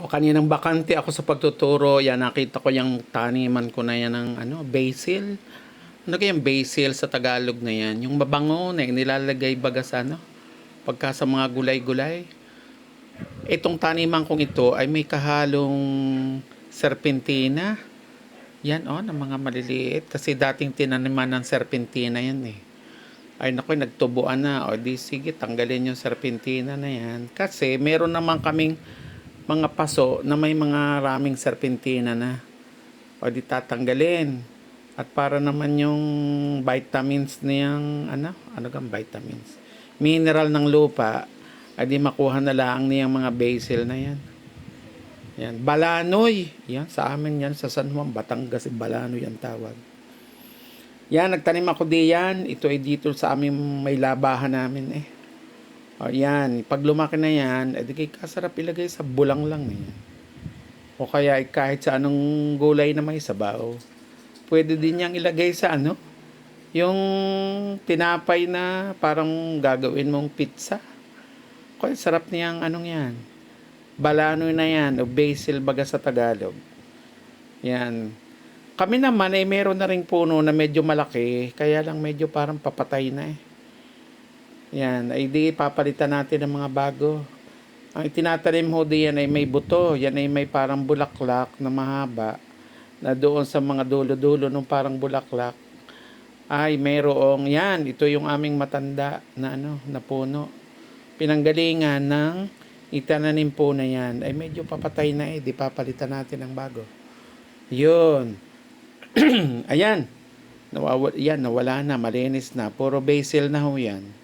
O kaninang bakante ako sa pagtuturo, yan nakita ko yung taniman ko na yan ng basil. Ano kayang basil sa Tagalog na yan? Yung mabango na nilalagay baga sa pagka sa mga gulay-gulay. Itong taniman kong ito ay may kahalong serpentina. Yan ng mga maliliit. Kasi dating tinaniman ng serpentina yan eh. Ay naku, nagtubuan na. O di sige, tanggalin yung serpentina na yan. Kasi meron naman kaming mga paso na may mga raming serpentina na. O di tatanggalin. At para naman yung vitamins niyang ano kang vitamins? Mineral ng lupa, ay di makuha na lang niyang mga basil na yan. Yan, balanoy. Yan, sa amin yan, sa San Juan, Batangas, balanoy ang tawag. Yan, nagtanim ako diyan. Ito ay dito sa amin may labahan namin eh. O yan, pag lumaki na yan, edi kay kasarap ilagay sa bulang lang eh. O kaya kahit sa anong gulay na may sabaw. Pwede din niyang ilagay sa yung tinapay na parang gagawin mong pizza. Kaya sarap niyang yan. Balanoy na yan, o basil baga sa Tagalog. Yan. Kami naman ay meron na ring puno na medyo malaki, kaya lang medyo parang papatay na eh. Yan, ay di papalitan natin ng mga bago. Ang itinatanim ho diyan ay may buto. Yan ay may parang bulaklak na mahaba. Na doon sa mga dulo-dulo ng parang bulaklak ay mayroong yan. Ito yung aming matanda na na puno. Pinanggalingan ng itananim po na yan. Ay medyo papatay na eh. Di papalitan natin ng bago. Yun. Ayan. Nawala na. Malinis na. Puro basil na ho yan.